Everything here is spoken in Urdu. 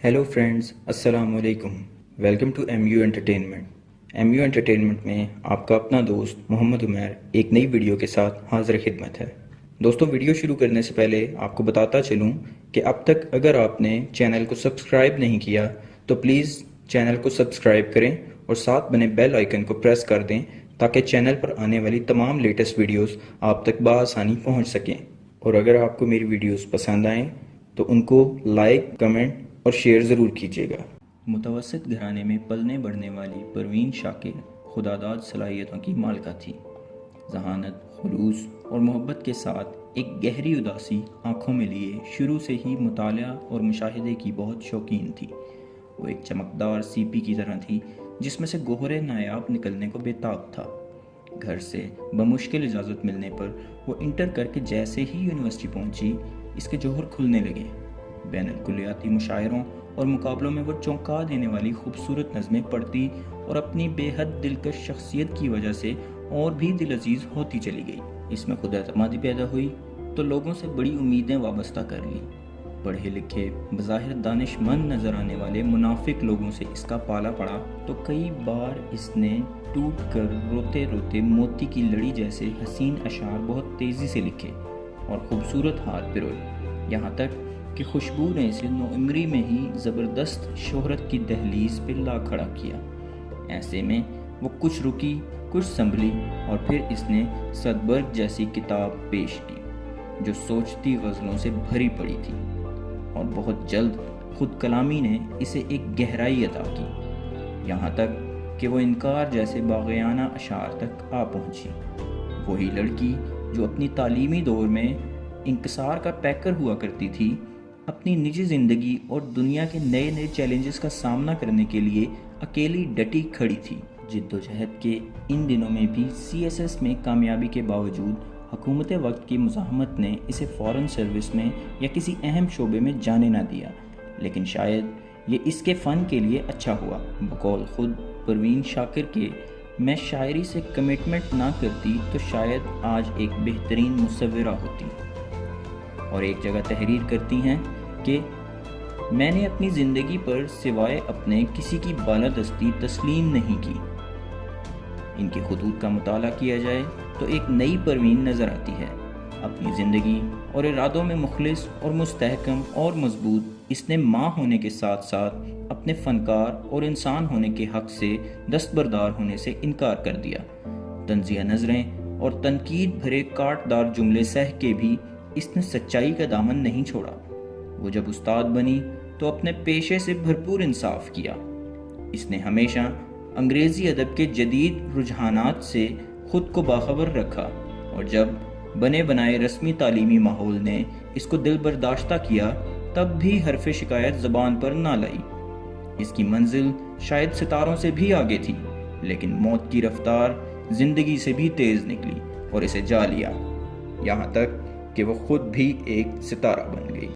ہیلو فرینڈز، السلام علیکم۔ Welcome to M U entertainment. M U entertainment میں آپ کا اپنا دوست محمد عمیر ایک نئی ویڈیو کے ساتھ حاضر خدمت ہے۔ دوستوں، ویڈیو شروع کرنے سے پہلے آپ کو بتاتا چلوں کہ اب تک اگر آپ نے چینل کو سبسکرائب نہیں کیا تو پلیز چینل کو سبسکرائب کریں اور ساتھ بنے بیل آئیکن کو پریس کر دیں تاکہ چینل پر آنے والی تمام لیٹسٹ ویڈیوز آپ تک بآسانی پہنچ سکیں۔ اور اگر آپ کو میری ویڈیوز پسند آئیں تو ان کو لائک، کمنٹ اور شیئر ضرور کیجیے گا۔ متوسط گھرانے میں پلنے بڑھنے والی پروین شاکر خداداد صلاحیتوں کی مالکہ تھی۔ ذہانت، خلوص اور محبت کے ساتھ ایک گہری اداسی آنکھوں میں لیے شروع سے ہی مطالعہ اور مشاہدے کی بہت شوقین تھی۔ وہ ایک چمکدار سیپی کی طرح تھی جس میں سے گوہر نایاب نکلنے کو بے تاب تھا۔ گھر سے بمشکل اجازت ملنے پر وہ انٹر کر کے جیسے ہی یونیورسٹی پہنچی، اس کے جوہر کھلنے لگے۔ بین الکلیاتی مشاعروں اور مقابلوں میں وہ چونکا دینے والی خوبصورت نظمیں پڑھتی اور اپنی بے حد دلکش شخصیت کی وجہ سے اور بھی دل عزیز ہوتی چلی گئی۔ اس میں خود اعتمادی پیدا ہوئی تو لوگوں سے بڑی امیدیں وابستہ کر لی۔ پڑھے لکھے، بظاہر دانش مند نظر آنے والے منافق لوگوں سے اس کا پالا پڑا تو کئی بار اس نے ٹوٹ کر روتے روتے موتی کی لڑی جیسے حسین اشعار بہت تیزی سے لکھے اور خوبصورت ہاتھ پروئے، یہاں تک کہ خوشبو نے اسے نوعمری میں ہی زبردست شہرت کی دہلیز پہ لا کھڑا کیا۔ ایسے میں وہ کچھ رکی، کچھ سنبھلی اور پھر اس نے صدبرگ جیسی کتاب پیش کی جو سوچتی غزلوں سے بھری پڑی تھی، اور بہت جلد خود کلامی نے اسے ایک گہرائی عطا کی، یہاں تک کہ وہ انکار جیسے باغیانہ اشعار تک آ پہنچی۔ وہی لڑکی جو اپنی تعلیمی دور میں انکسار کا پیکر ہوا کرتی تھی، اپنی نجی زندگی اور دنیا کے نئے نئے چیلنجز کا سامنا کرنے کے لیے اکیلی ڈٹی کھڑی تھی۔ جد و جہد کے ان دنوں میں بھی سی ایس ایس میں کامیابی کے باوجود حکومت وقت کی مزاحمت نے اسے فورن سروس میں یا کسی اہم شعبے میں جانے نہ دیا، لیکن شاید یہ اس کے فن کے لیے اچھا ہوا۔ بقول خود پروین شاکر کے، میں شاعری سے کمٹمنٹ نہ کرتی تو شاید آج ایک بہترین مصورہ ہوتی، اور ایک جگہ تحریر کرتی ہیں کہ میں نے اپنی زندگی پر سوائے اپنے کسی کی بالادستی تسلیم نہیں کی۔ ان کے خطوط کا مطالعہ کیا جائے تو ایک نئی پروین نظر آتی ہے۔ اپنی زندگی اور ارادوں میں مخلص اور مستحکم اور مضبوط، اس نے ماں ہونے کے ساتھ ساتھ اپنے فنکار اور انسان ہونے کے حق سے دستبردار ہونے سے انکار کر دیا۔ طنزیہ نظریں اور تنقید بھرے کاٹ دار جملے سہ کے بھی اس نے سچائی کا دامن نہیں چھوڑا۔ وہ جب استاد بنی تو اپنے پیشے سے بھرپور انصاف کیا۔ اس نے ہمیشہ انگریزی ادب کے جدید رجحانات سے خود کو باخبر رکھا، اور جب بنے بنائے رسمی تعلیمی ماحول نے اس کو دل برداشتہ کیا تب بھی حرف شکایت زبان پر نہ لائی۔ اس کی منزل شاید ستاروں سے بھی آگے تھی، لیکن موت کی رفتار زندگی سے بھی تیز نکلی اور اسے جا لیا، یہاں تک کہ وہ خود بھی ایک ستارہ بن گئی۔